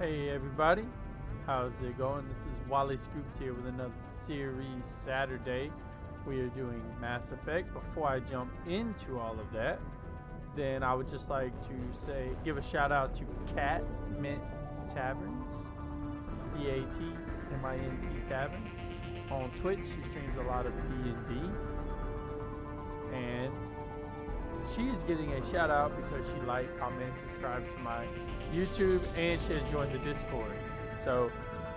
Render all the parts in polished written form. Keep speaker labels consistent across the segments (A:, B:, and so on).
A: Hey everybody, how's it going? This is Wally Scoops here with another series Saturday. We are doing Mass Effect. Before I jump into all of that, then I would just like to give a shout out to Cat Mint Taverns, CATMINT Taverns. On Twitch, she streams a lot of D&D, and she's getting a shout out because she liked, commented, subscribed to my YouTube, and she has joined the Discord. So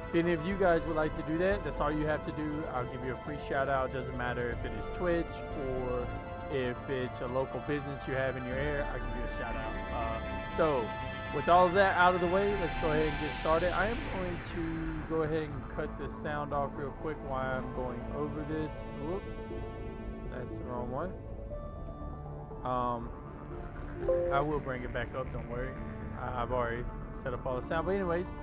A: if any of you guys would like to do that, that's all you have to do. I'll give you a free shout out. Doesn't matter if it is Twitch or if it's a local business you have in your area, I'll give you a shout out. So with all of that out of the way, let's go ahead and get started. I am going to go ahead and cut this sound off real quick while I'm going over this. Whoop, that's the wrong one. I will bring it back up, don't worry. I've already set up all the sound. But anyways,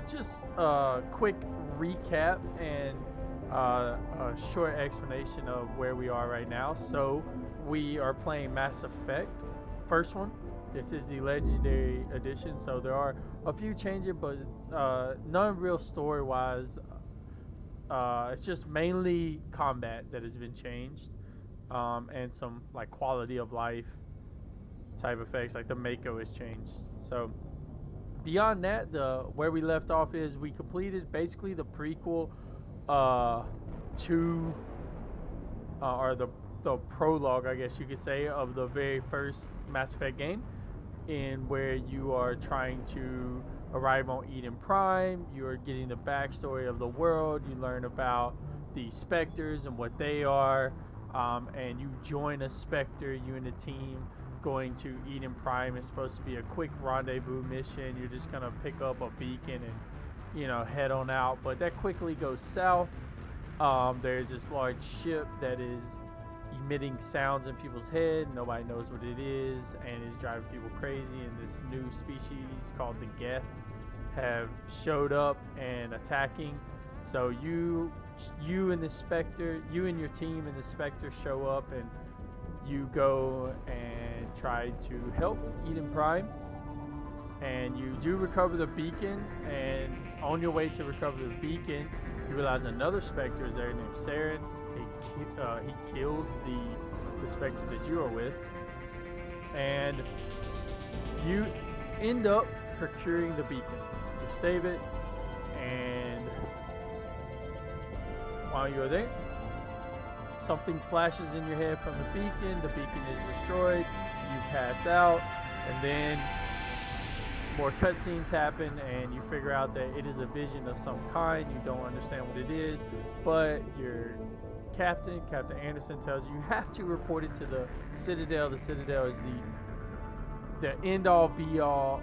A: just a quick recap and a short explanation of where we are right now. So we are playing Mass Effect, first one. This is the Legendary Edition, so there are a few changes, but none real story-wise. It's just mainly combat that has been changed. And some like quality of life type effects, like the Mako has changed. So beyond that, where we left off is we completed basically the prequel to or the prologue, I guess you could say, of the very first Mass Effect game, in where you are trying to arrive on Eden Prime. You are getting the backstory of the world. You learn about the Spectres and what they are. And you join a Spectre, you and the team going to Eden Prime. It's supposed to be a quick rendezvous mission. You're just going to pick up a beacon and, head on out. But that quickly goes south. There's this large ship that is emitting sounds in people's head. Nobody knows what it is and is driving people crazy. And this new species called the Geth have showed up and attacking. So you and the Spectre, you and your team and the Spectre show up, and you go and try to help Eden Prime. And you do recover the beacon, and on your way to recover the beacon, you realize another Spectre is there named Saren. He kills the Spectre that you are with, and you end up procuring the beacon. You save it, and while you're there, something flashes in your head from the beacon. The beacon is destroyed. You pass out, and then more cutscenes happen, and you figure out that it is a vision of some kind. You don't understand what it is, but your Captain Anderson, tells you have to report it to the Citadel. The Citadel is the end-all, be-all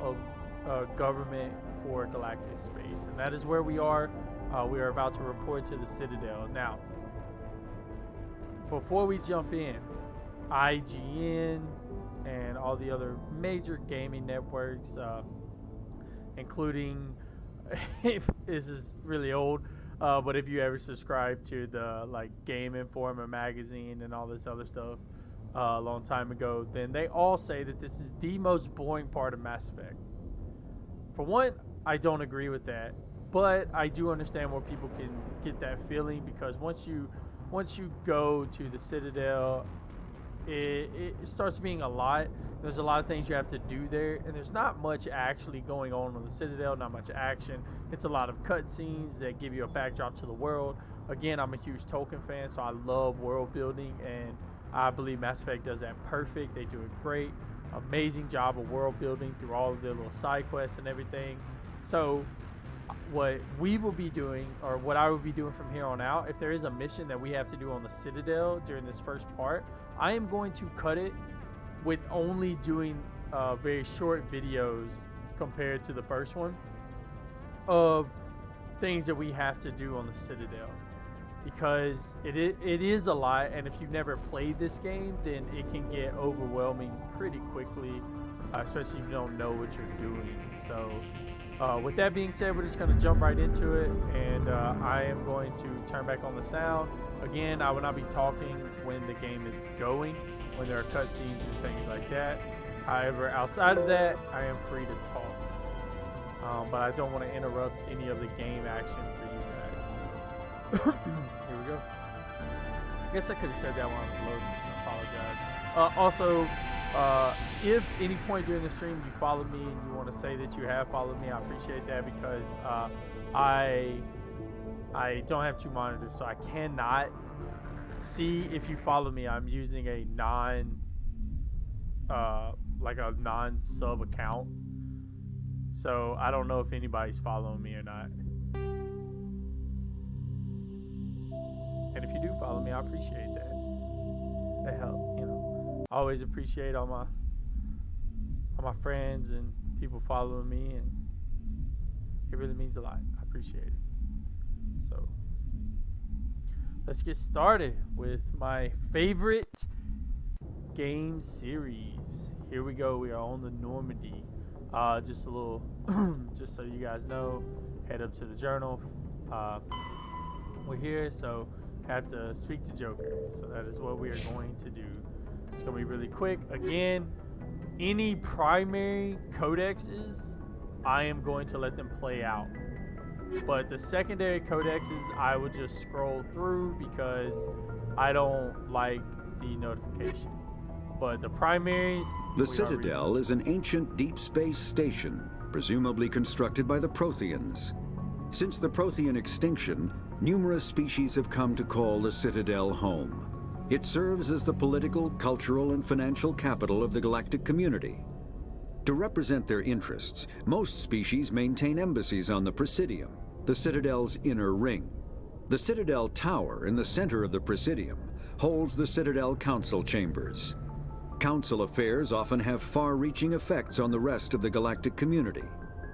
A: of government for galactic space, and that is where we are. We are about to report to the Citadel. Now, before we jump in, IGN and all the other major gaming networks, including, this is really old, but if you ever subscribe to the Game Informer magazine and all this other stuff a long time ago, then they all say that this is the most boring part of Mass Effect. For one, I don't agree with that. But I do understand where people can get that feeling, because once you go to the Citadel, it starts being a lot. There's a lot of things you have to do there, and there's not much actually going on the Citadel, not much action. It's a lot of cutscenes that give you a backdrop to the world. Again, I'm a huge Tolkien fan, so I love world building, and I believe Mass Effect does that perfect. They do a great, amazing job of world building through all of their little side quests and everything. So what we will be doing, or what I will be doing from here on out, if there is a mission that we have to do on the Citadel during this first part, I am going to cut it with only doing very short videos compared to the first one of things that we have to do on the Citadel, because it is a lot, and if you've never played this game, then it can get overwhelming pretty quickly, especially if you don't know what you're doing. So with that being said, we're just going to jump right into it, and I am going to turn back on the sound. Again, I will not be talking when the game is going, when there are cutscenes and things like that. However, outside of that, I am free to talk. but I don't want to interrupt any of the game action for you guys. Here we go. I guess I could have said that while I'm loading. I apologize. Also, if any point during the stream you follow me and you want to say that you have followed me, I appreciate that, because I don't have two monitors, so I cannot see if you follow me. I'm using a non-sub account, so I don't know if anybody's following me or not. And if you do follow me, I appreciate that. They help, you know. I always appreciate all my friends and people following me, and it really means a lot. I appreciate it. So let's get started with my favorite game series. Here we go. We are on the Normandy. Just a little, just so you guys know, head up to the journal. We're here, so have to speak to Joker. So that is what we are going to do. It's going to be really quick. Again, any primary codexes, I am going to let them play out. But the secondary codexes, I would just scroll through because I don't like the notification. But the primaries...
B: The Citadel is an ancient deep space station, presumably constructed by the Protheans. Since the Prothean extinction, numerous species have come to call the Citadel home. It serves as the political, cultural, and financial capital of the galactic community. To represent their interests, most species maintain embassies on the Presidium, the Citadel's inner ring. The Citadel Tower in the center of the Presidium holds the Citadel Council Chambers. Council affairs often have far-reaching effects on the rest of the galactic community.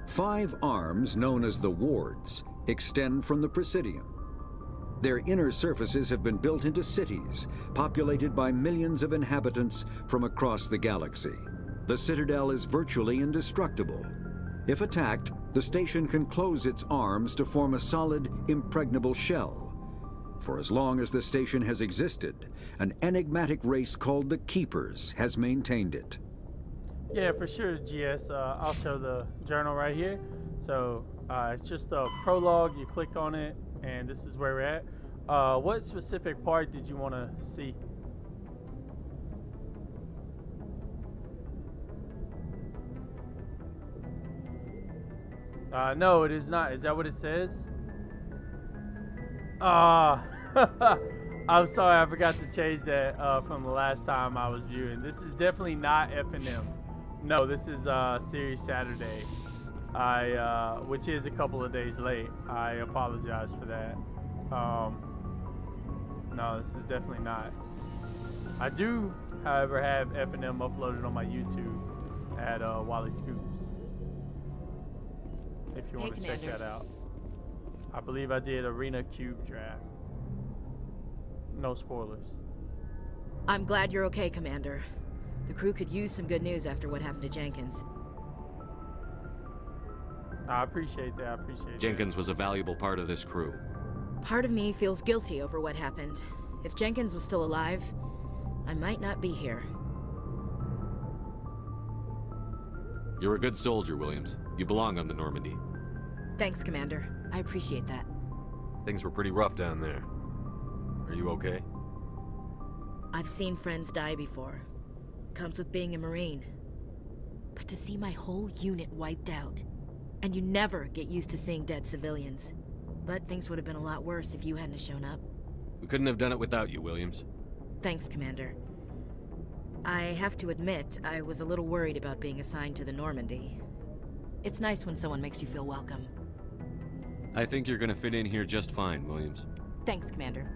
B: 5 arms, known as the Wards, extend from the Presidium. Their inner surfaces have been built into cities, populated by millions of inhabitants from across the galaxy. The Citadel is virtually indestructible. If attacked, the station can close its arms to form a solid, impregnable shell. For as long as the station has existed, an enigmatic race called the Keepers has maintained it.
A: Yeah, for sure, GS. I'll show the journal right here. So it's just a prologue. You click on it, and this is where we're at. What specific part did you want to see? No, it is not. Is that what it says? I'm sorry, I forgot to change that from the last time I was viewing. This is definitely not F&M. No, this is Series Saturday. Which is a couple of days late. I apologize for that. No, this is definitely not. I do, however, have F&M uploaded on my YouTube at Wally Scoops. If you want to check that out. I believe I did Arena Cube Draft. No spoilers.
C: I'm glad you're okay, Commander. The crew could use some good news after what happened to Jenkins.
A: I appreciate that.
D: Jenkins was a valuable part of this crew.
C: Part of me feels guilty over what happened. If Jenkins was still alive, I might not be here.
D: You're a good soldier, Williams. You belong on the Normandy.
C: Thanks, Commander. I appreciate that.
D: Things were pretty rough down there. Are you okay?
C: I've seen friends die before. Comes with being a Marine. But to see my whole unit wiped out, and you never get used to seeing dead civilians. But things would have been a lot worse if you hadn't shown up.
D: We couldn't have done it without you, Williams.
C: Thanks, Commander. I have to admit, I was a little worried about being assigned to the Normandy. It's nice when someone makes you feel welcome.
D: I think you're gonna fit in here just fine, Williams.
C: Thanks, Commander.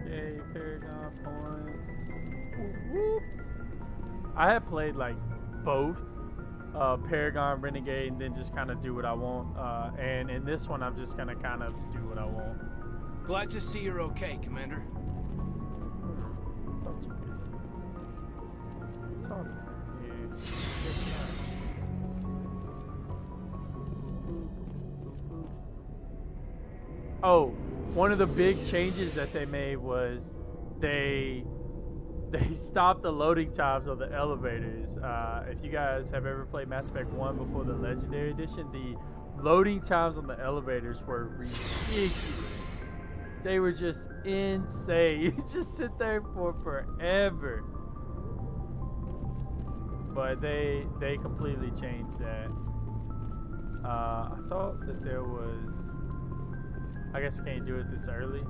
A: Yay, Paragon points. Whoop, whoop. I have played like both Paragon, Renegade, and then just kind of do what I want. And in this one, I'm just gonna kind of do what I want.
E: Glad to see you're okay, Commander.
A: Thought you could talk to me. Oh, one of the big changes that they made was the they stopped the loading times on the elevators. If you guys have ever played Mass Effect 1 before the Legendary Edition, the loading times on the elevators were ridiculous. They were just insane. You just sit there for forever. But they completely changed that. I thought that there was... I guess I can't do it this early.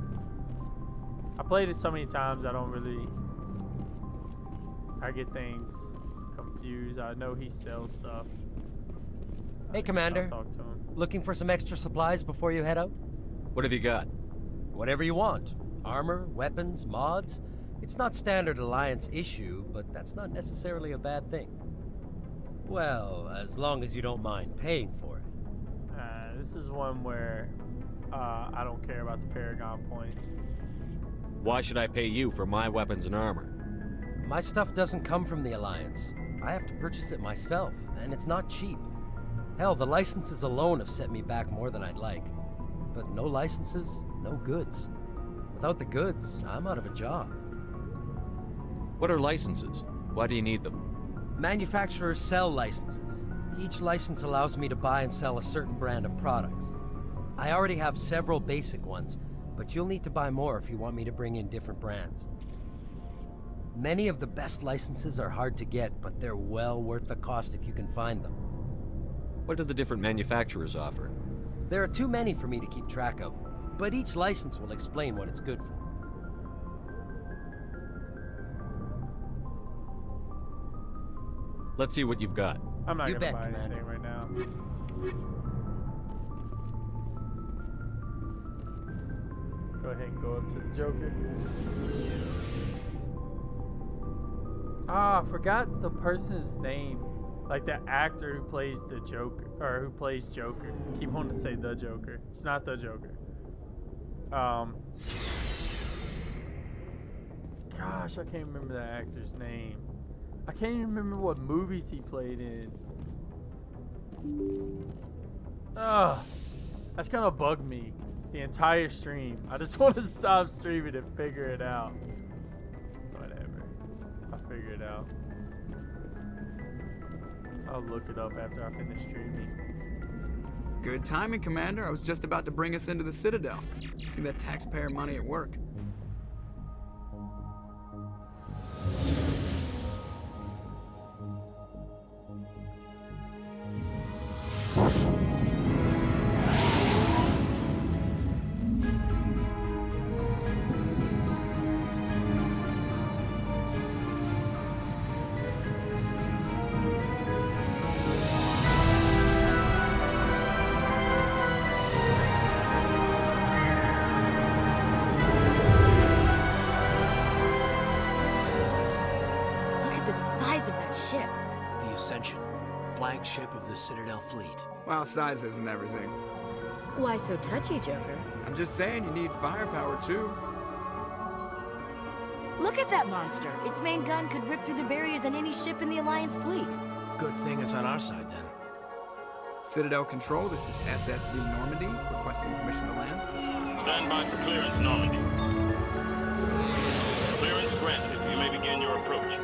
A: I played it so many times I don't really... I get things confused. I know he sells stuff.
F: Hey, Commander.
A: I'll talk to him.
F: Looking for some extra supplies before you head out?
D: What have you got?
F: Whatever you want. Armor, weapons, mods. It's not standard Alliance issue, but that's not necessarily a bad thing. Well, as long as you don't mind paying for it.
A: This is one where I don't care about the Paragon points.
D: Why should I pay you for my weapons and armor?
F: My stuff doesn't come from the Alliance. I have to purchase it myself, and it's not cheap. Hell, the licenses alone have set me back more than I'd like. But no licenses, no goods. Without the goods, I'm out of a job.
D: What are licenses? Why do you need them?
F: Manufacturers sell licenses. Each license allows me to buy and sell a certain brand of products. I already have several basic ones, but you'll need to buy more if you want me to bring in different brands. Many of the best licenses are hard to get, but they're well worth the cost if you can find them.
D: What do the different manufacturers offer?
F: There are too many for me to keep track of, but each license will explain what it's good for.
D: Let's see what you've got.
A: I'm not
F: You
A: gonna
F: bet,
A: buy
F: Commander.
A: anything right now. Go ahead and go up to the Joker. Ah, I forgot the person's name. Like the actor who plays the Joker, or who plays Joker. I keep wanting to say the Joker. It's not the Joker. Gosh, I can't remember that actor's name. I can't even remember what movies he played in. Ugh. That's gonna bug me the entire stream. I just want to stop streaming and figure it out. Whatever. I'll figure it out. I'll look it up after I finish streaming.
G: Good timing, Commander. I was just about to bring us into the Citadel. See that taxpayer money at work.
E: Flagship of the Citadel fleet.
G: Well, size isn't everything.
C: Why so touchy, Joker?
G: I'm just saying you need firepower too.
C: Look at that monster. Its main gun could rip through the barriers on any ship in the Alliance fleet.
E: Good thing it's on our side then.
G: Citadel Control, this is SSV Normandy, requesting permission to land.
H: Stand by for clearance, Normandy. Clearance granted. You may begin your approach.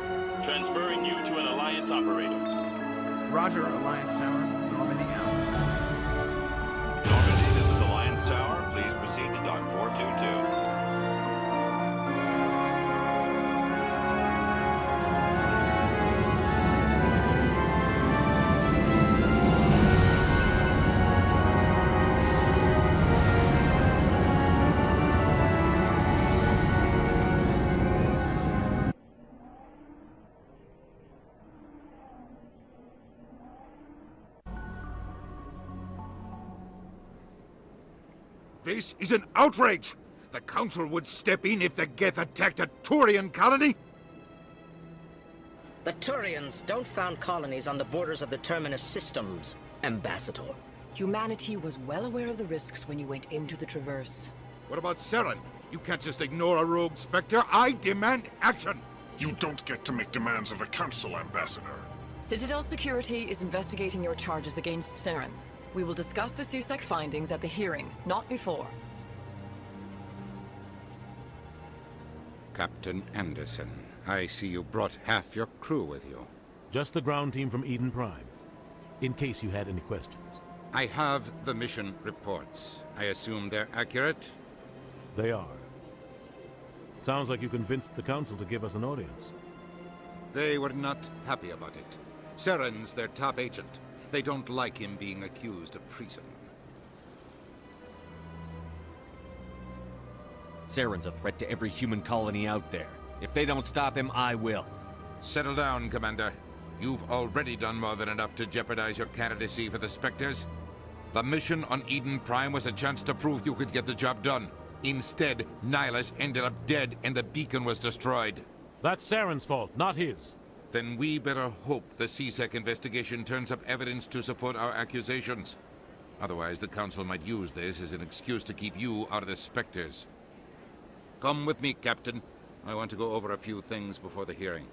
H: Transferring you to an Alliance operator.
G: Roger, Alliance Tower. Normandy out.
H: Normandy, this is Alliance Tower. Please proceed to Dock 422.
I: This is an outrage! The Council would step in if the Geth attacked a Turian colony?
J: The Turians don't found colonies on the borders of the Terminus systems, Ambassador.
K: Humanity was well aware of the risks when you went into the Traverse.
I: What about Saren? You can't just ignore a rogue Spectre. I demand action!
L: You don't get to make demands of the Council, Ambassador.
K: Citadel Security is investigating your charges against Saren. We will discuss the CSEC findings at the hearing, not before.
M: Captain Anderson,
I: I see you brought half your crew with you.
M: Just the ground team from Eden Prime, in case you had any questions.
I: I have the mission reports. I assume they're accurate?
M: They are. Sounds like you convinced the Council to give us an audience.
I: They were not happy about it. Saren's their top agent. They don't like him being accused of treason.
D: Saren's a threat to every human colony out there. If they don't stop him, I will.
I: Settle down, Commander. You've already done more than enough to jeopardize your candidacy for the Spectres. The mission on Eden Prime was a chance to prove you could get the job done. Instead, Nihilus ended up dead and the beacon was destroyed.
M: That's Saren's fault, not his.
I: Then we better hope the C-Sec investigation turns up evidence to support our accusations. Otherwise, the Council might use this as an excuse to keep you out of the Spectres. Come with me, Captain. I want to go over a few things before the hearing.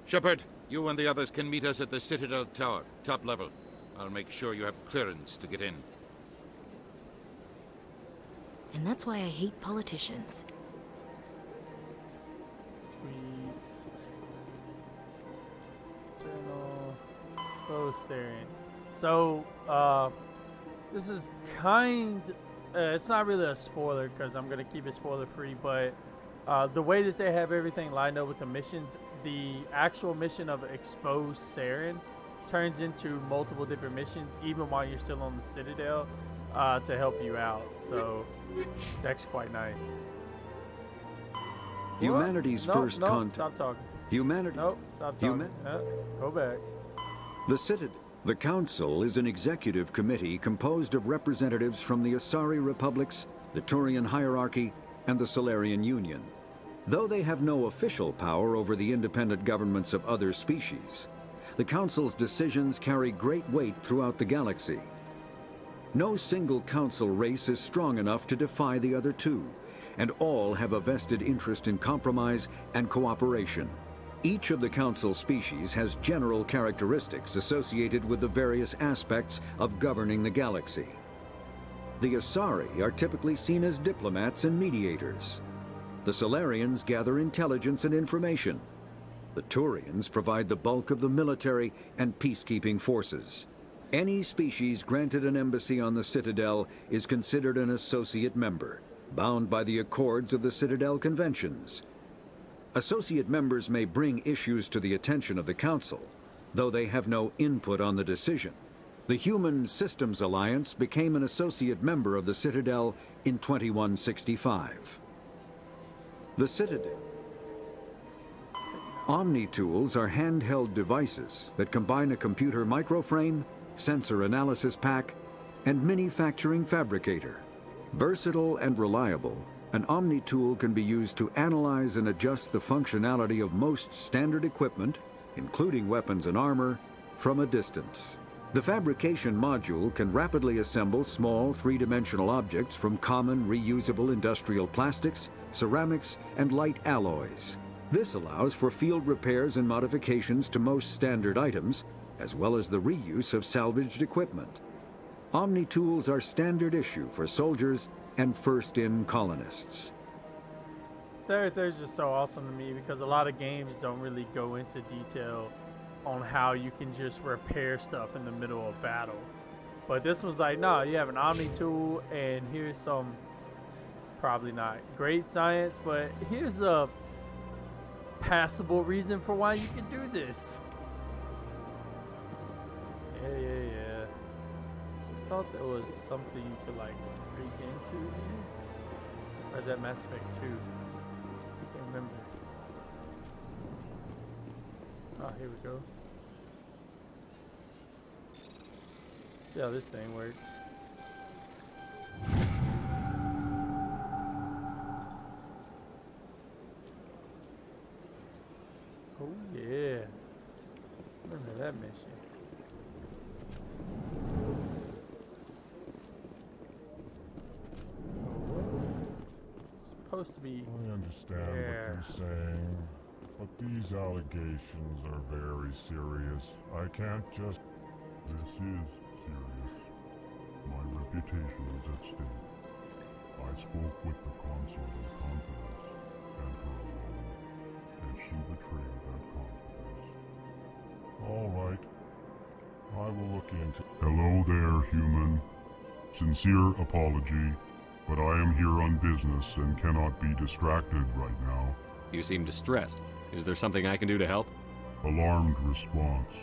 I: Shepard, you and the others can meet us at the Citadel Tower, top level. I'll make sure you have clearance to get in.
C: And that's why I hate politicians.
A: Sweet. Journal. Exposed Saren. So, this is it's not really a spoiler because I'm going to keep it spoiler free, but the way that they have everything lined up with the missions, the actual mission of Expose Saren turns into multiple different missions even while you're still on the Citadel to help you out. So it's actually quite nice.
B: Humanity's first contact.
A: Stop talking.
B: Humanity.
A: Nope, stop talking. Go back.
B: The Citadel. The Council is an executive committee composed of representatives from the Asari Republics, the Turian Hierarchy, and the Solarian Union. Though they have no official power over the independent governments of other species, the Council's decisions carry great weight throughout the galaxy. No single Council race is strong enough to defy the other two, and all have a vested interest in compromise and cooperation. Each of the Council species has general characteristics associated with the various aspects of governing the galaxy. The Asari are typically seen as diplomats and mediators. The Solarians gather intelligence and information. The Turians provide the bulk of the military and peacekeeping forces. Any species granted an embassy on the Citadel is considered an associate member, bound by the accords of the Citadel Conventions. Associate members may bring issues to the attention of the Council, though they have no input on the decision. The Human Systems Alliance became an associate member of the Citadel in 2165. The Citadel. Omni-tools are handheld devices that combine a computer microframe, sensor analysis pack, and manufacturing fabricator. Versatile and reliable, an Omni-tool can be used to analyze and adjust the functionality of most standard equipment, including weapons and armor, from a distance. The fabrication module can rapidly assemble small three-dimensional objects from common reusable industrial plastics, ceramics, and light alloys. This allows for field repairs and modifications to most standard items, as well as the reuse of salvaged equipment. Omni-tools are standard issue for soldiers and first-in colonists.
A: They're just so awesome to me because a lot of games don't really go into detail on how you can just repair stuff in the middle of battle. But this was like, no, you have an Omni tool and here's some, probably not great science, but here's a passable reason for why you can do this. Yeah. I thought there was something you could like break into here. Or is that Mass Effect 2? I can't remember. Oh, here we go. See how this thing works. Oh yeah. Remember that mission. It's supposed to be.
L: I understand what you're saying, but these allegations are very serious. I can't just... This is serious. My reputation is at stake. I spoke with the consort in confidence, and her alone, and she betrayed that confidence. All right. I will look into... Hello there, human. Sincere apology, but I am here on business and cannot be distracted right now.
D: You seem distressed. Is there something I can do to help?
L: Alarmed response.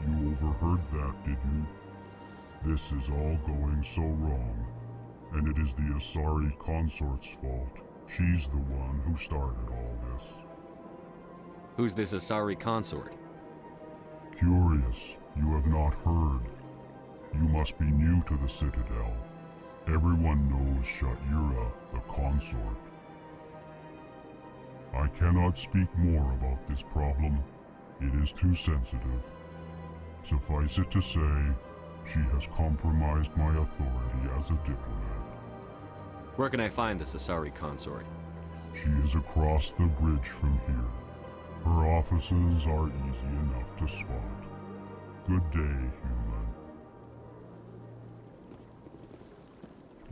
L: You overheard that, did you? This is all going so wrong, and it is the Asari consort's fault. She's the one who started all this.
D: Who's this Asari consort?
L: Curious, you have not heard. You must be new to the Citadel. Everyone knows Sha'ira, the consort. I cannot speak more about this problem. It is too sensitive. Suffice it to say, she has compromised my authority as a diplomat.
D: Where can I find this Asari consort?
L: She is across the bridge from here. Her offices are easy enough to spot. Good day, human.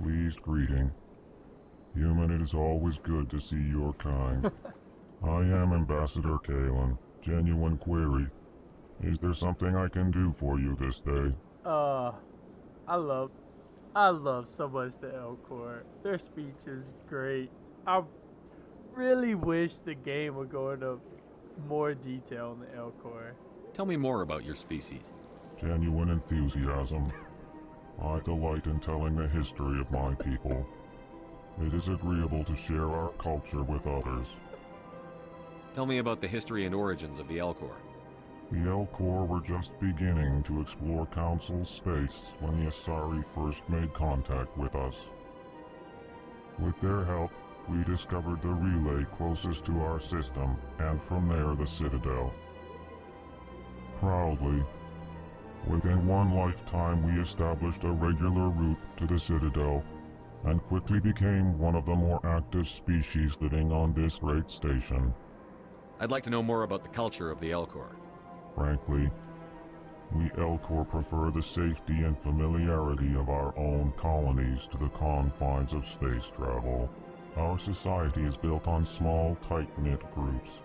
N: Pleased greeting. Human, it is always good to see your kind. I am Ambassador Kalen. Genuine query. Is there something I can do for you this day?
A: I love so much the Elcor. Their speech is great. I really wish the game would go into more detail in the Elcor.
D: Tell me more about your species.
N: Genuine enthusiasm. I delight in telling the history of my people. It is agreeable to share our culture with others.
D: Tell me about the history and origins of the Elcor.
N: The Elcor were just beginning to explore Council space when the Asari first made contact with us. With their help, we discovered the relay closest to our system, and from there the Citadel. Proudly, within one lifetime we established a regular route to the Citadel, and quickly became one of the more active species living on this great station.
D: I'd like to know more about the culture of the Elcor.
N: Frankly, we Elcor prefer the safety and familiarity of our own colonies to the confines of space travel. Our society is built on small, tight-knit groups.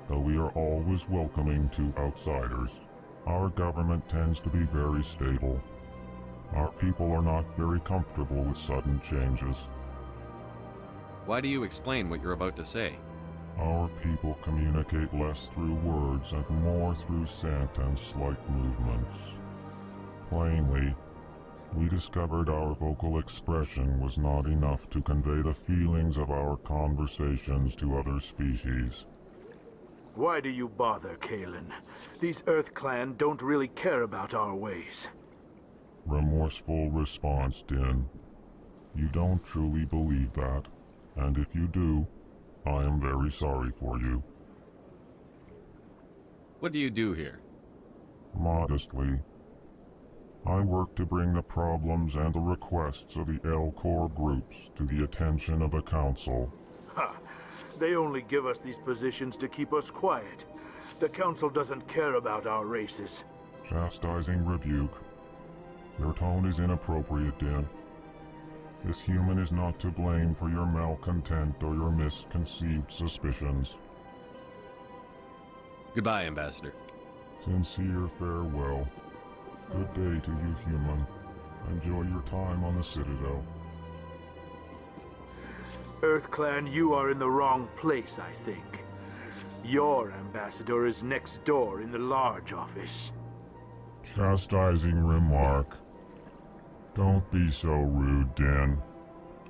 N: Though we are always welcoming to outsiders, our government tends to be very stable. Our people are not very comfortable with sudden changes.
D: Why do you explain what you're about to say?
N: Our people communicate less through words and more through scent and slight movements. Plainly, we discovered our vocal expression was not enough to convey the feelings of our conversations to other species.
O: Why do you bother, Kalen? These Earth Clan don't really care about our ways.
N: Remorseful response, Din. You don't truly believe that, and if you do, I am very sorry for you.
D: What do you do here?
N: Modestly, I work to bring the problems and the requests of the Elcor groups to the attention of the Council.
O: Ha! They only give us these positions to keep us quiet. The Council doesn't care about our races.
N: Chastising rebuke. Your tone is inappropriate, Din. This human is not to blame for your malcontent or your misconceived suspicions.
D: Goodbye, Ambassador.
N: Sincere farewell. Good day to you, human. Enjoy your time on the Citadel.
O: Earth Clan, you are in the wrong place, I think. Your ambassador is next door in the large office.
N: Chastising remark. Don't be so rude, Din.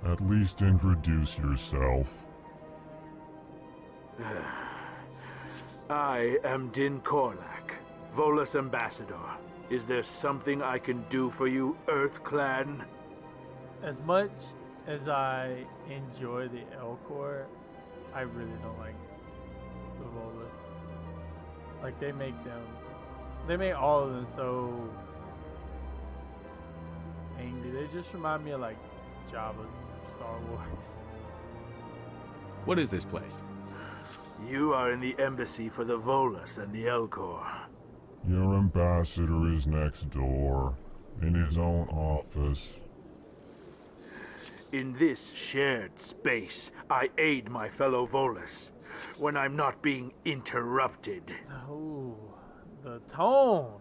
N: At least introduce yourself.
O: I am Din Korlak, Volus Ambassador. Is there something I can do for you, Earth Clan?
A: As much as I enjoy the Elcor, I really don't like the Volus. Like, they make all of them so angry. They just remind me of, like, Jabba's Star Wars.
D: What is this place?
O: You are in the embassy for the Volus and the Elcor.
N: Your ambassador is next door, in his own office.
O: In this shared space, I aid my fellow Volus when I'm not being interrupted.
A: Oh, the tone.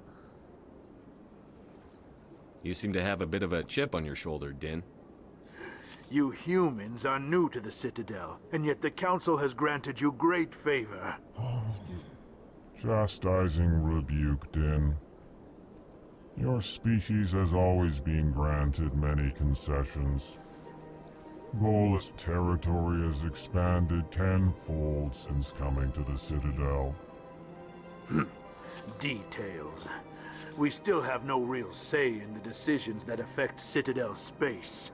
D: You seem to have a bit of a chip on your shoulder, Din.
O: You humans are new to the Citadel, and yet the Council has granted you great favor.
N: Chastising rebuke, Din. Your species has always been granted many concessions. Volus territory has expanded tenfold since coming to the Citadel.
O: Details. We still have no real say in the decisions that affect Citadel space.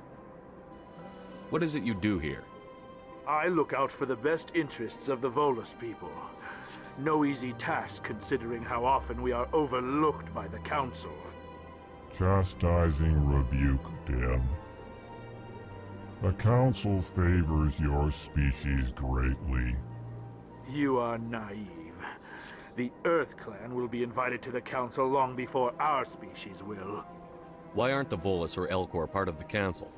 D: What is it you do here?
O: I look out for the best interests of the Volus people. No easy task considering how often we are overlooked by the Council.
N: Chastising rebuke, Din. The Council favors your species greatly.
O: You are naive. The Earth Clan will be invited to the Council long before our species will.
D: Why aren't the Volus or Elcor part of the Council?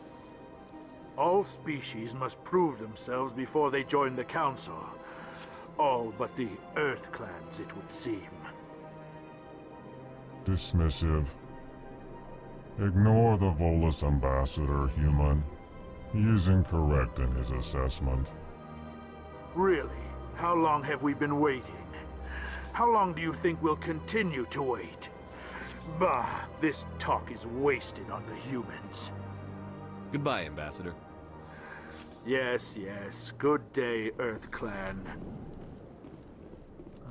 O: All species must prove themselves before they join the Council. All but the Earth Clans, it would seem.
N: Dismissive. Ignore the Volus ambassador, human. He is incorrect in his assessment.
O: Really? How long have we been waiting? How long do you think we'll continue to wait? Bah, this talk is wasted on the humans.
D: Goodbye, Ambassador.
O: Yes, yes. Good day, Earth Clan.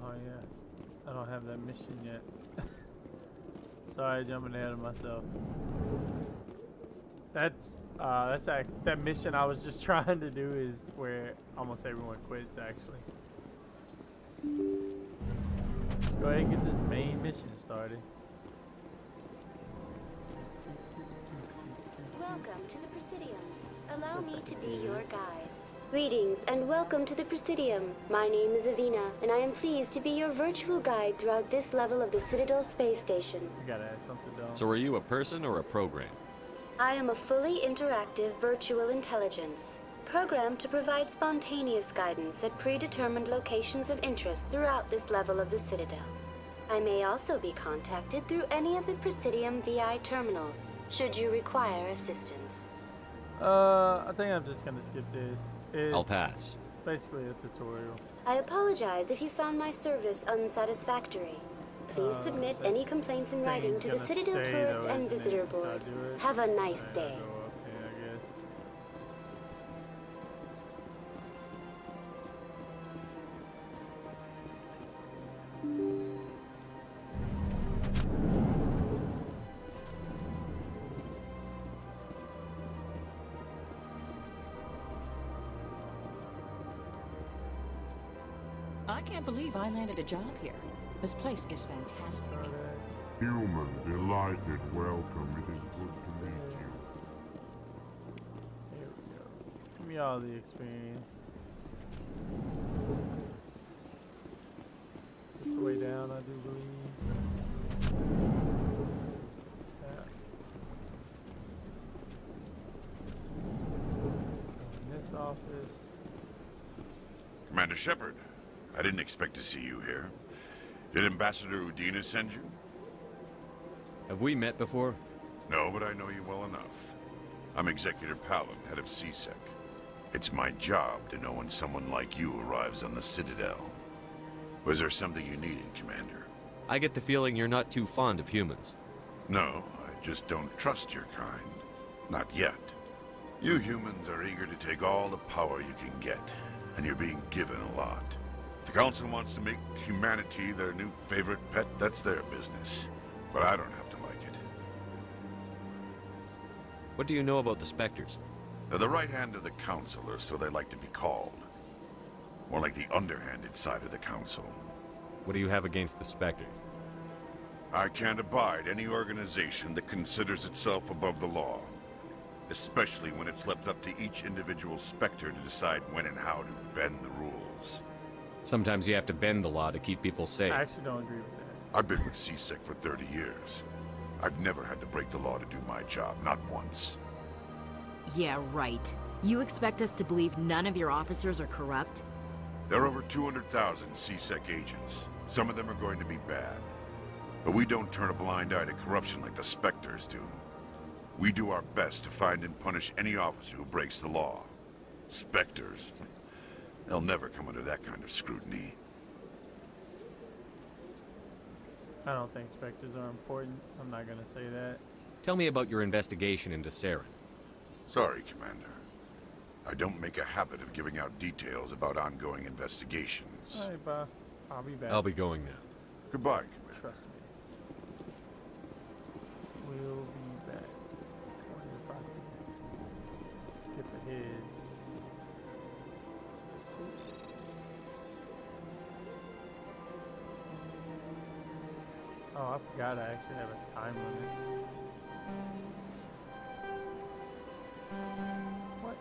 A: Oh yeah, I don't have that mission yet. Sorry, jumping ahead of myself. That mission I was just trying to do is where almost everyone quits. Actually, let's go ahead and get this main mission started.
P: Welcome to the Presidium. Allow me to be your guide. Greetings and welcome to the Presidium. My name is Avina, and I am pleased to be your virtual guide throughout this level of the Citadel space station.
A: You gotta add something down.
D: So are you a person or a program?
P: I am a fully interactive virtual intelligence, programmed to provide spontaneous guidance at predetermined locations of interest throughout this level of the Citadel. I may also be contacted through any of the Presidium VI terminals, should you require assistance.
A: I think I'm just gonna skip this.
D: I'll pass.
A: Basically a tutorial.
P: I apologize if you found my service unsatisfactory. Please submit any complaints in writing to the Citadel Tourist and Visitor Board. Have a nice day.
Q: I can't believe I landed a job here. This place is fantastic.
N: Human, delighted, welcome. It is good to meet you.
A: Here we go. Give me all the experience. Is this the way down, I do believe. Yeah. In this office.
R: Commander Shepard, I didn't expect to see you here. Did Ambassador Udina send you?
D: Have we met before?
R: No, but I know you well enough. I'm Executor Palin, head of CSEC. It's my job to know when someone like you arrives on the Citadel. Was there something you needed, Commander?
D: I get the feeling you're not too fond of humans.
R: No, I just don't trust your kind. Not yet. You humans are eager to take all the power you can get, and you're being given a lot. If the Council wants to make humanity their new favorite pet, that's their business. But I don't have to like it.
D: What do you know about the Spectres?
R: They're the right hand of the Council, or so they like to be called. More like the underhanded side of the Council.
D: What do you have against the Spectres?
R: I can't abide any organization that considers itself above the law. Especially when it's left up to each individual Spectre to decide when and how to bend the rules.
D: Sometimes you have to bend the law to keep people safe.
A: I actually don't agree with that.
R: I've been with CSEC for 30 years. I've never had to break the law to do my job, not once.
C: Yeah, right. You expect us to believe none of your officers are corrupt?
R: There are over 200,000 CSEC agents. Some of them are going to be bad. But we don't turn a blind eye to corruption like the Spectres do. We do our best to find and punish any officer who breaks the law. Spectres. They'll never come under that kind of scrutiny.
A: I don't think specters are important. I'm not gonna say that.
D: Tell me about your investigation into Saren.
R: Sorry, Commander. I don't make a habit of giving out details about ongoing investigations.
A: Alright, bye. I'll be back.
D: I'll be going now.
R: Goodbye, Commander.
A: Trust me. We'll be back. Wonder if I can skip ahead. See? Oh, I forgot I actually have a time limit. What?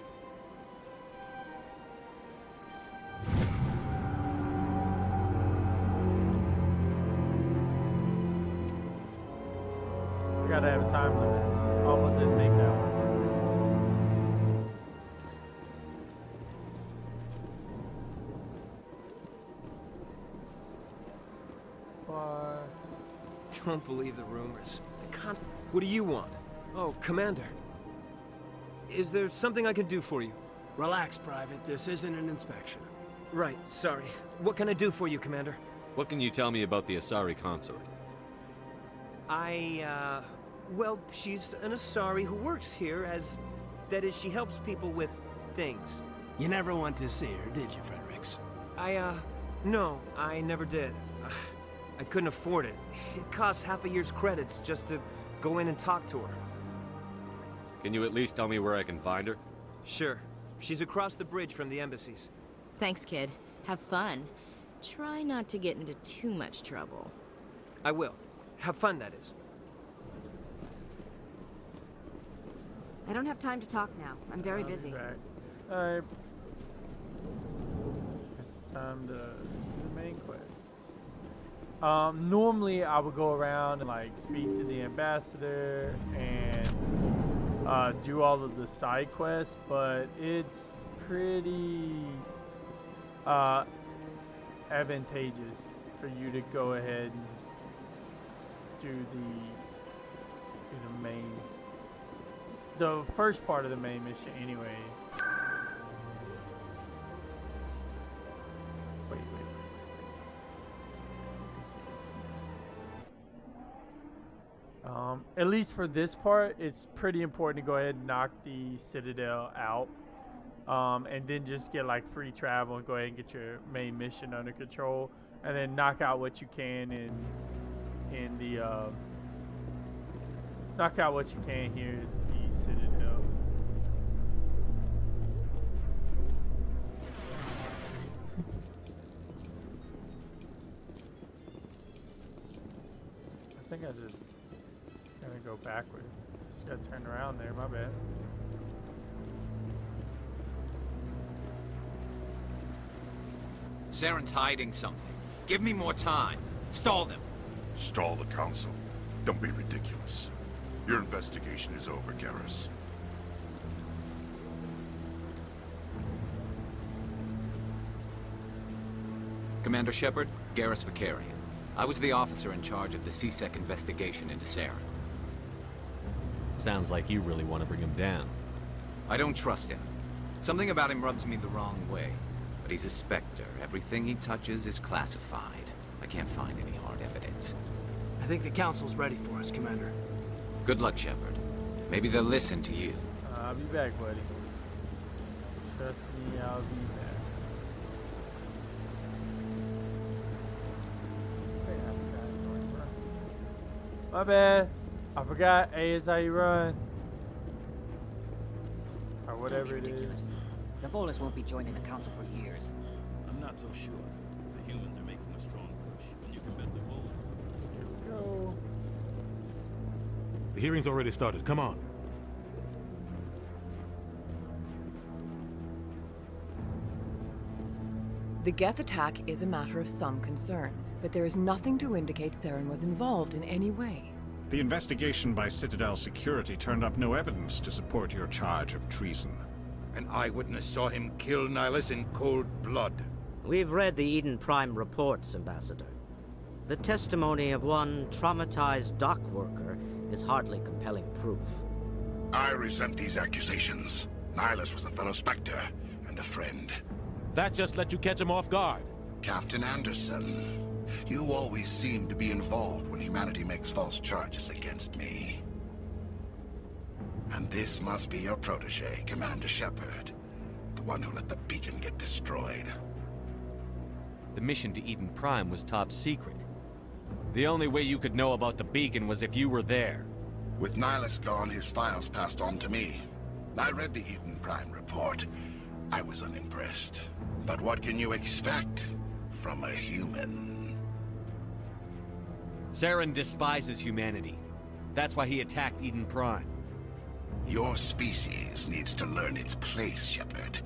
A: Forgot I have a time limit. Almost didn't make that one.
S: Don't believe the rumors. What do you want? Oh, Commander. Is there something I can do for you?
E: Relax, Private. This isn't an inspection.
S: Right, sorry. What can I do for you, Commander?
D: What can you tell me about the Asari consort?
S: Well, she's an Asari who works here as... That is, she helps people with things.
E: You never went to see her, did you, Fredericks?
S: No, I never did. I couldn't afford it. It costs half a year's credits just to go in and talk to her.
D: Can you at least tell me where I can find her?
S: Sure. She's across the bridge from the embassies.
C: Thanks, kid. Have fun. Try not to get into too much trouble.
S: I will. Have fun, that is.
T: I don't have time to talk now. I'm very busy.
A: Alright. Guess it's time to do the main quest. Normally I would go around and like speak to the ambassador and do all of the side quests, but it's pretty advantageous for you to go ahead and do the first part of the main mission anyways. Wait. At least for this part, it's pretty important to go ahead and knock the Citadel out. And then just get like free travel and go ahead and get your main mission under control. And then knock out what you can in the knock out what you can here at the Citadel. I think I just gonna go backwards. Just gotta turn around there, my bad.
U: Saren's hiding something. Give me more time. Stall them.
R: Stall the Council? Don't be ridiculous. Your investigation is over, Garrus.
U: Commander Shepard, Garrus Vakarian. I was the officer in charge of the CSEC investigation into Saren.
D: Sounds like you really want to bring him down.
U: I don't trust him. Something about him rubs me the wrong way. But he's a Spectre. Everything he touches is classified. I can't find any hard evidence.
E: I think the Council's ready for us, Commander.
U: Good luck, Shepard. Maybe they'll listen to you.
A: I'll be back, buddy. Trust me, I'll be back. My bad. I forgot A is how you run. Or whatever it is.
Q: The Volus won't be joining the Council for years.
V: I'm not so sure. The humans are making a strong push, and you can bet the Volus.
A: Here we go.
M: The hearing's already started. Come on.
K: The Geth attack is a matter of some concern, but there is nothing to indicate Saren was involved in any way.
F: The investigation by Citadel Security turned up no evidence to support your charge of treason.
I: An eyewitness saw him kill Nihilus in cold blood.
J: We've read the Eden Prime reports, Ambassador. The testimony of one traumatized dock worker is hardly compelling proof.
R: I resent these accusations. Nihilus was a fellow Spectre and a friend.
M: That just let you catch him off guard.
R: Captain Anderson, you always seem to be involved when humanity makes false charges against me. And this must be your protege, Commander Shepard. The one who let the beacon get destroyed.
D: The mission to Eden Prime was top secret. The only way you could know about the beacon was if you were there.
R: With Nihilus gone, his files passed on to me. I read the Eden Prime report. I was unimpressed. But what can you expect from a human?
D: Saren despises humanity. That's why he attacked Eden Prime.
R: Your species needs to learn its place, Shepard.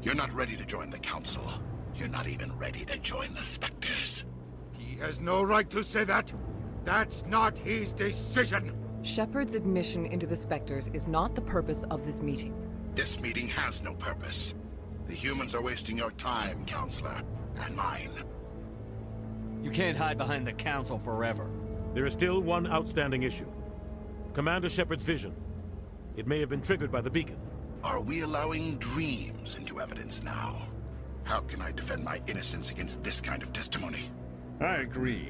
R: You're not ready to join the Council. You're not even ready to join the Spectres.
I: He has no right to say that. That's not his decision.
K: Shepard's admission into the Spectres is not the purpose of this meeting.
R: This meeting has no purpose. The humans are wasting your time, Counselor, and mine.
D: You can't hide behind the Council forever.
M: There is still one outstanding issue. Commander Shepard's vision. It may have been triggered by the beacon.
R: Are we allowing dreams into evidence now? How can I defend my innocence against this kind of testimony?
F: I agree.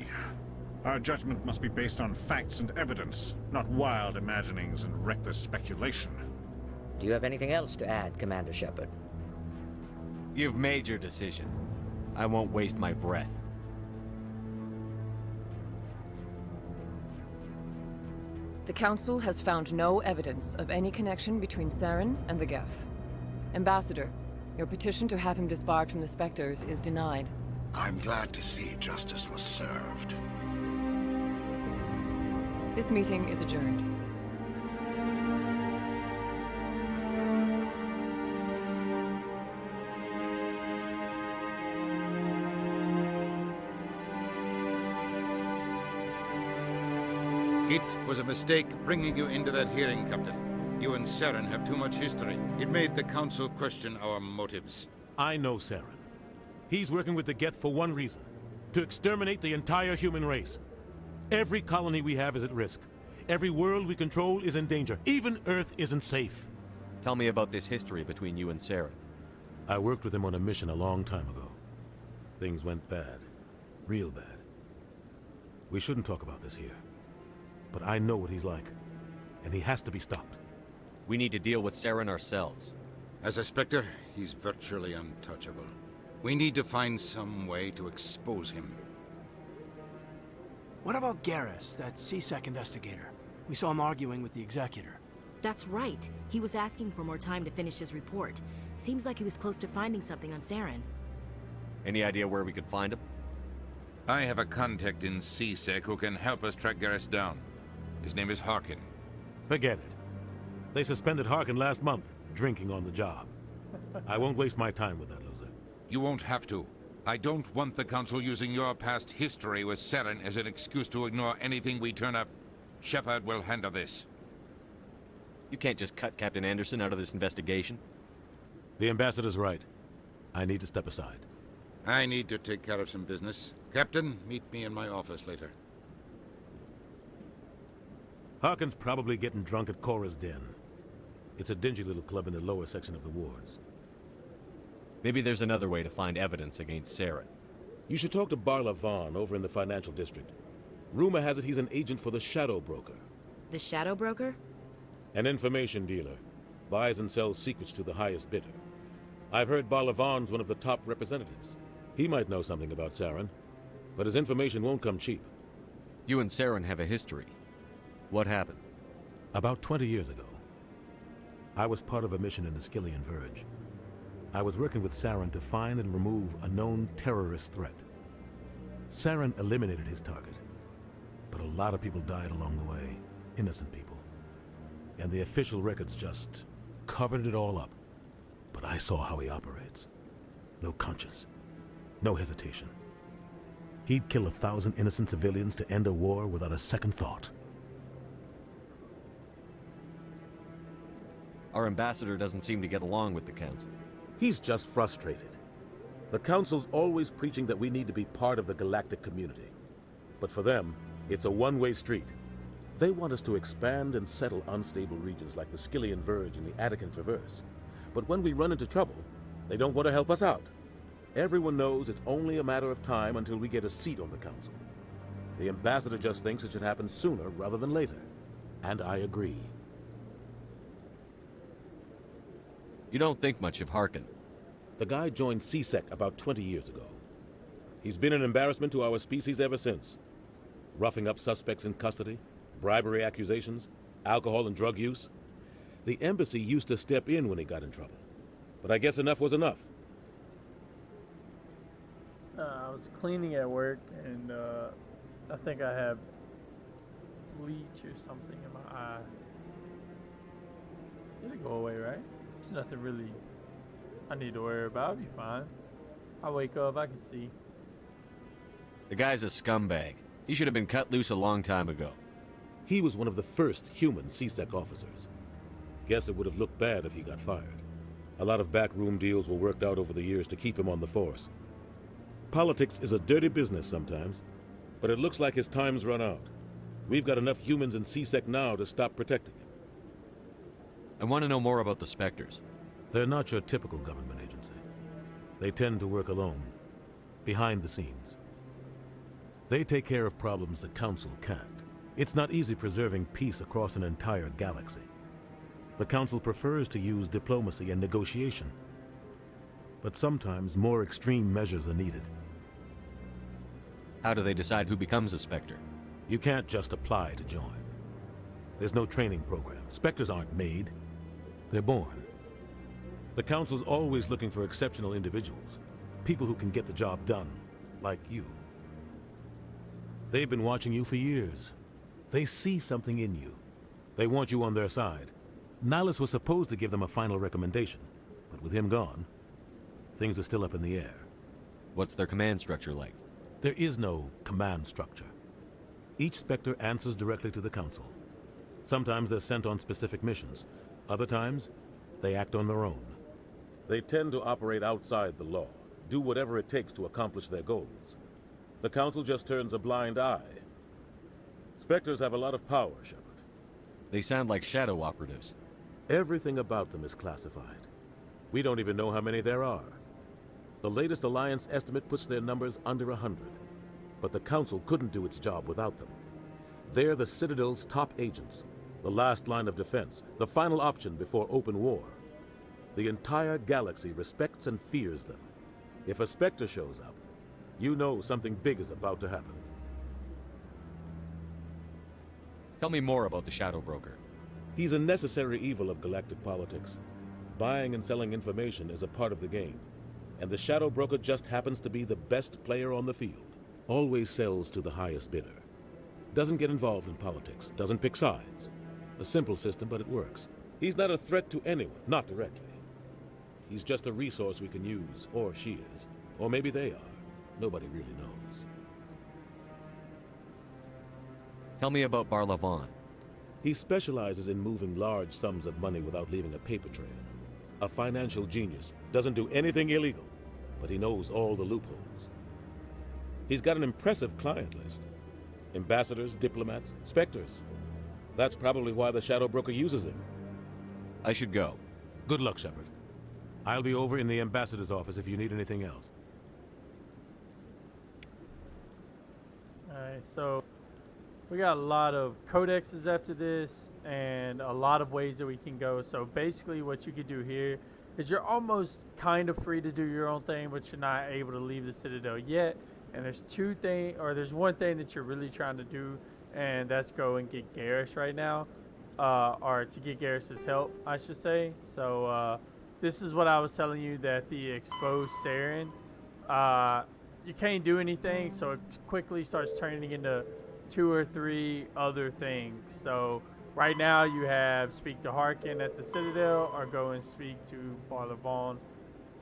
F: Our judgment must be based on facts and evidence, not wild imaginings and reckless speculation.
J: Do you have anything else to add, Commander Shepard?
D: You've made your decision. I won't waste my breath.
K: The Council has found no evidence of any connection between Saren and the Geth. Ambassador, your petition to have him disbarred from the Spectres is denied.
R: I'm glad to see justice was served.
K: This meeting is adjourned.
I: It was a mistake bringing you into that hearing, Captain. You and Saren have too much history. It made the Council question our motives.
M: I know Saren. He's working with the Geth for one reason. To exterminate the entire human race. Every colony we have is at risk. Every world we control is in danger. Even Earth isn't safe.
D: Tell me about this history between you and Saren.
M: I worked with him on a mission a long time ago. Things went bad. Real bad. We shouldn't talk about this here. But I know what he's like. And he has to be stopped.
D: We need to deal with Saren ourselves.
I: As a Spectre, he's virtually untouchable. We need to find some way to expose him.
E: What about Garrus, that C-Sec investigator? We saw him arguing with the Executor.
C: That's right. He was asking for more time to finish his report. Seems like he was close to finding something on Saren.
D: Any idea where we could find him?
I: I have a contact in C-Sec who can help us track Garrus down. His name is Harkin.
M: Forget it. They suspended Harkin last month, drinking on the job. I won't waste my time with that loser.
I: You won't have to. I don't want the Council using your past history with Saren as an excuse to ignore anything we turn up. Shepard will handle this.
D: You can't just cut Captain Anderson out of this investigation.
M: The Ambassador's right. I need to step aside.
I: I need to take care of some business. Captain, meet me in my office later.
M: Harkin's probably getting drunk at Cora's Den. It's a dingy little club in the lower section of the wards.
D: Maybe there's another way to find evidence against Saren.
M: You should talk to Barla Vaughn over in the financial district. Rumor has it he's an agent for the Shadow Broker.
C: The Shadow Broker?
M: An information dealer. Buys and sells secrets to the highest bidder. I've heard Barla Vaughn's one of the top representatives. He might know something about Saren, but his information won't come cheap.
D: You and Saren have a history. What happened?
M: About 20 years ago, I was part of a mission in the Skillian Verge. I was working with Saren to find and remove a known terrorist threat. Saren eliminated his target, but a lot of people died along the way, innocent people. And the official records just covered it all up. But I saw how he operates. No conscience, no hesitation. He'd kill 1,000 innocent civilians to end a war without a second thought.
D: Our ambassador doesn't seem to get along with the Council.
M: He's just frustrated. The Council's always preaching that we need to be part of the galactic community. But for them, it's a one-way street. They want us to expand and settle unstable regions like the Skillian Verge and the Attican Traverse. But when we run into trouble, they don't want to help us out. Everyone knows it's only a matter of time until we get a seat on the Council. The ambassador just thinks it should happen sooner rather than later. And I agree.
D: You don't think much of Harkin.
M: The guy joined C-Sec about 20 years ago. He's been an embarrassment to our species ever since. Roughing up suspects in custody, bribery accusations, alcohol and drug use. The embassy used to step in when he got in trouble. But I guess enough was enough.
A: I was cleaning at work, and I think I have bleach or something in my eye. It'll go away, right? There's nothing really I need to worry about. I'll be fine. I wake up, I can see.
D: The guy's a scumbag. He should have been cut loose a long time ago.
M: He was one of the first human C-Sec officers. Guess it would have looked bad if he got fired. A lot of backroom deals were worked out over the years to keep him on the force. Politics is a dirty business sometimes, but it looks like his time's run out. We've got enough humans in C-Sec now to stop protecting him.
D: I want to know more about the Spectres.
M: They're not your typical government agency. They tend to work alone, behind the scenes. They take care of problems the Council can't. It's not easy preserving peace across an entire galaxy. The Council prefers to use diplomacy and negotiation, but sometimes more extreme measures are needed.
D: How do they decide who becomes a Spectre?
M: You can't just apply to join. There's no training program. Spectres aren't made. They're born. The Council's always looking for exceptional individuals. People who can get the job done, like you. They've been watching you for years. They see something in you. They want you on their side. Nihilus was supposed to give them a final recommendation, but with him gone, things are still up in the air.
D: What's their command structure like?
M: There is no command structure. Each Spectre answers directly to the Council. Sometimes they're sent on specific missions. Other times, they act on their own. They tend to operate outside the law, do whatever it takes to accomplish their goals. The Council just turns a blind eye. Spectres have a lot of power, Shepard.
D: They sound like shadow operatives.
M: Everything about them is classified. We don't even know how many there are. The latest Alliance estimate puts their numbers under 100. But the Council couldn't do its job without them. They're the Citadel's top agents, the last line of defense, the final option before open war. The entire galaxy respects and fears them. If a Spectre shows up, you know something big is about to happen.
D: Tell me more about the Shadow Broker.
M: He's a necessary evil of galactic politics. Buying and selling information is a part of the game, and the Shadow Broker just happens to be the best player on the field. Always sells to the highest bidder. Doesn't get involved in politics, doesn't pick sides. A simple system, but it works. He's not a threat to anyone, not directly. He's just a resource we can use, or she is. Or maybe they are. Nobody really knows.
D: Tell me about Barlavon.
M: He specializes in moving large sums of money without leaving a paper trail. A financial genius, doesn't do anything illegal, but he knows all the loopholes. He's got an impressive client list. Ambassadors, diplomats, Spectres. That's probably why the Shadow Broker uses him.
D: I should go.
M: Good luck, Shepard. I'll be over in the Ambassador's office if you need anything else.
A: Alright, so we got a lot of codexes after this and a lot of ways that we can go. So basically what you could do here is you're almost kind of free to do your own thing, but you're not able to leave the Citadel yet. And there's there's one thing that you're really trying to do, and that's go and get Garrus right now. Or to get Garrus's help, I should say. So this is what I was telling you, that the exposed Saren, you can't do anything, so it quickly starts turning into 2 or 3 other things. So right now you have speak to Harkin at the Citadel, or go and speak to Barlavon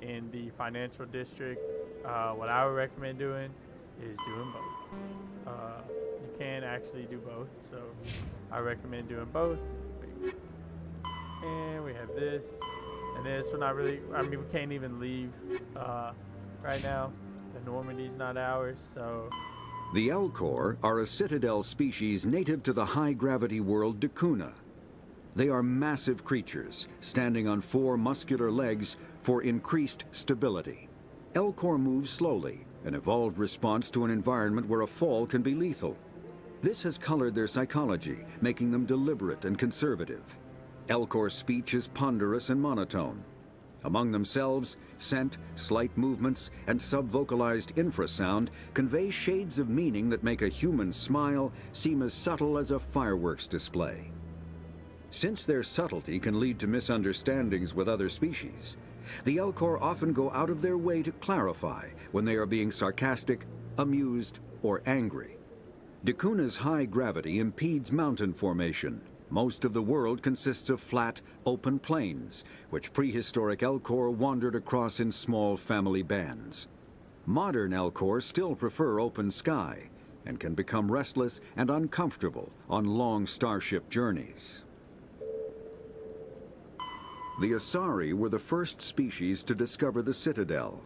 A: in the financial district. What I would recommend doing is doing both. You can actually do both, so I recommend doing both. And we have this and this. We're not really, I mean, we can't even leave right now. The Normandy's not ours, so.
B: The Elcor are a Citadel species native to the high-gravity world Dakuna. They are massive creatures, standing on 4 muscular legs for increased stability. Elcor move slowly, an evolved response to an environment where a fall can be lethal. This has colored their psychology, making them deliberate and conservative. Elcor speech is ponderous and monotone. Among themselves, scent, slight movements, and sub-vocalized infrasound convey shades of meaning that make a human smile seem as subtle as a fireworks display. Since their subtlety can lead to misunderstandings with other species, the Elcor often go out of their way to clarify when they are being sarcastic, amused, or angry. Dakuna's high gravity impedes mountain formation. Most of the world consists of flat, open plains, which prehistoric Elcor wandered across in small family bands. Modern Elcor still prefer open sky, and can become restless and uncomfortable on long starship journeys. The Asari were the first species to discover the Citadel.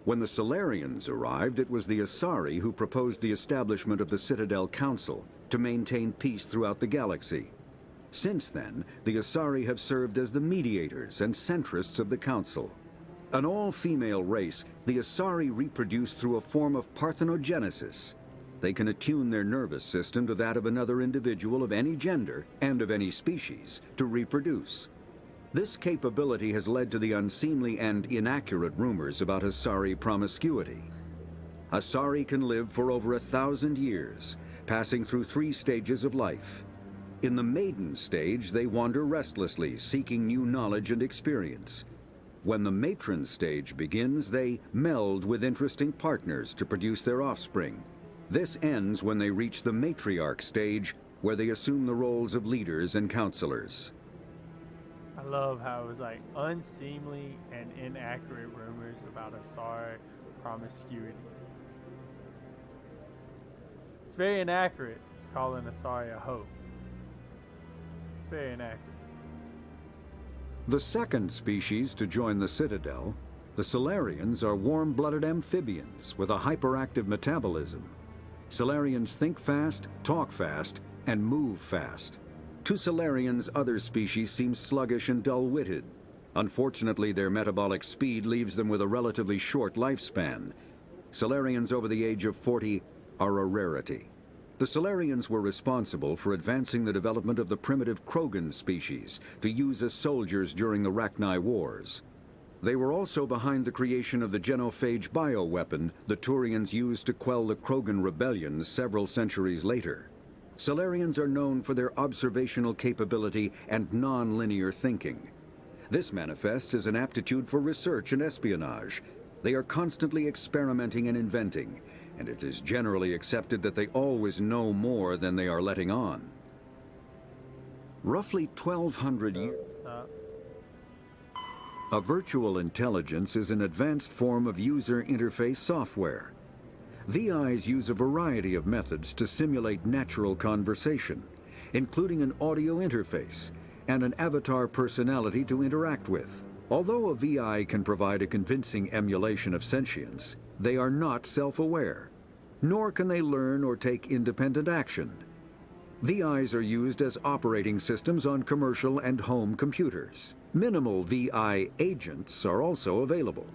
B: When the Salarians arrived, it was the Asari who proposed the establishment of the Citadel Council to maintain peace throughout the galaxy. Since then, the Asari have served as the mediators and centrists of the Council. An all-female race, the Asari reproduce through a form of parthenogenesis. They can attune their nervous system to that of another individual of any gender and of any species to reproduce. This capability has led to the unseemly and inaccurate rumors about Asari promiscuity. Asari can live for over 1,000 years, passing through 3 stages of life. In the maiden stage, they wander restlessly, seeking new knowledge and experience. When the matron stage begins, they meld with interesting partners to produce their offspring. This ends when they reach the matriarch stage, where they assume the roles of leaders and counselors.
A: I love how it was like unseemly and inaccurate rumors about Asari promiscuity. It's very inaccurate to call an Asari a hoe. It's very inaccurate.
B: The second species to join the Citadel, the Salarians, are warm-blooded amphibians with a hyperactive metabolism. Salarians think fast, talk fast, and move fast. To Salarians, other species seem sluggish and dull-witted. Unfortunately, their metabolic speed leaves them with a relatively short lifespan. Salarians over the age of 40 are a rarity. The Salarians were responsible for advancing the development of the primitive Krogan species to use as soldiers during the Rachni Wars. They were also behind the creation of the genophage bioweapon the Turians used to quell the Krogan rebellions several centuries later. Salarians are known for their observational capability and non-linear thinking. This manifests as an aptitude for research and espionage. They are constantly experimenting and inventing, and it is generally accepted that they always know more than they are letting on. Roughly 1,200 years. A virtual intelligence is an advanced form of user interface software. VIs use a variety of methods to simulate natural conversation, including an audio interface and an avatar personality to interact with. Although a VI can provide a convincing emulation of sentience, they are not self-aware, nor can they learn or take independent action. VIs are used as operating systems on commercial and home computers. Minimal VI agents are also available.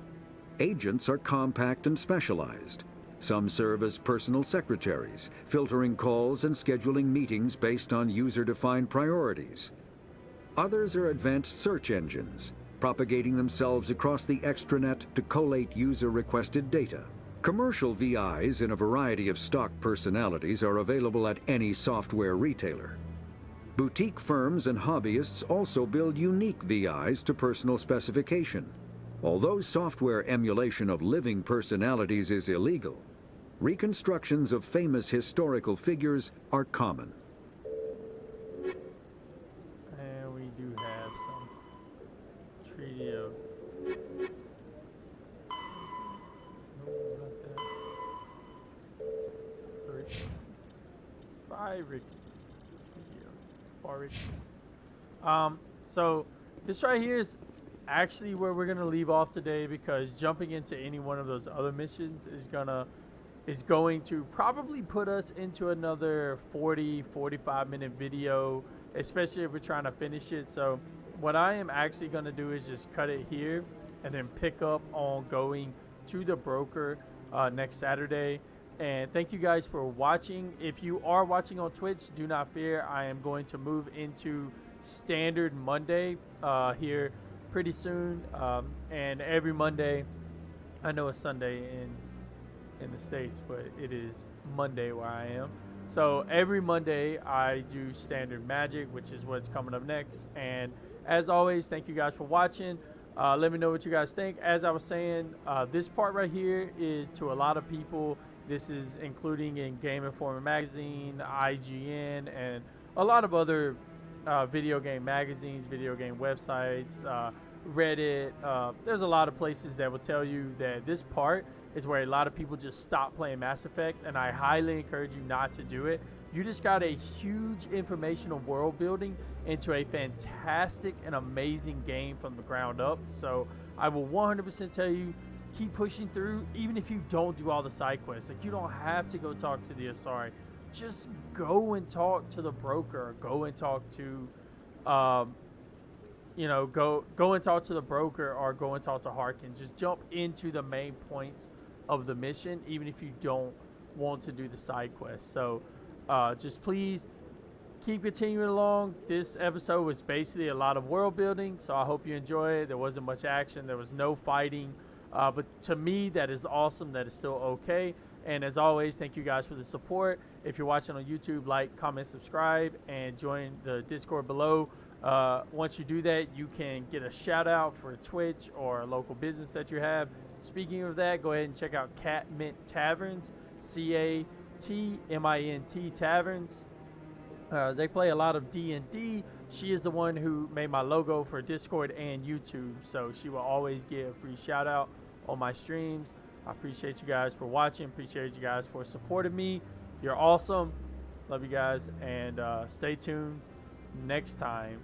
B: Agents are compact and specialized. Some serve as personal secretaries, filtering calls and scheduling meetings based on user-defined priorities. Others are advanced search engines, propagating themselves across the extranet to collate user-requested data. Commercial VIs in a variety of stock personalities are available at any software retailer. Boutique firms and hobbyists also build unique VIs to personal specification. Although software emulation of living personalities is illegal, reconstructions of famous historical figures are common.
A: And we do have some Treaty of... No, not that. Pyrrhix. So this right here is actually where we're gonna leave off today, because jumping into any one of those other missions is going to probably put us into another 45 minute video, especially if we're trying to finish it. So what I am actually going to do is just cut it here and then pick up on going to the broker next Saturday. And thank you guys for watching. If you are watching on Twitch, do not fear, I am going to move into standard Monday here pretty soon, and every Monday, I know it's Sunday in the States, but it is Monday where I am. So every Monday I do standard magic, which is what's coming up next. And as always, thank you guys for watching. Let me know what you guys think. As I was saying, this part right here is to a lot of people. This is including in Game Informer magazine, IGN, and a lot of other video game magazines, video game websites, Reddit. There's a lot of places that will tell you that this part is where a lot of people just stop playing Mass Effect, and I highly encourage you not to do it. You just got a huge informational world building into a fantastic and amazing game from the ground up. So I will 100% tell you, keep pushing through, even if you don't do all the side quests. Like, you don't have to go talk to the Asari. Just go and talk to the broker, or go and talk to go and talk to the broker, or go and talk to Harkin. Just jump into the main points of the mission, even if you don't want to do the side quest. So just please keep continuing along. This episode was basically a lot of world building, so I hope you enjoy it. There wasn't much action, there was no fighting, but to me that is awesome. That is still okay. And as always, thank you guys for the support. If you're watching on YouTube, like, comment, subscribe, and join the Discord below. Once you do that, you can get a shout out for Twitch or a local business that you have. Speaking of that, go ahead and check out Catmint Taverns, CATMINT Taverns. They play a lot of D&D. She is the one who made my logo for Discord and YouTube, so she will always get a free shout out on my streams. I appreciate you guys for watching. Appreciate you guys for supporting me. You're awesome. Love you guys, and stay tuned next time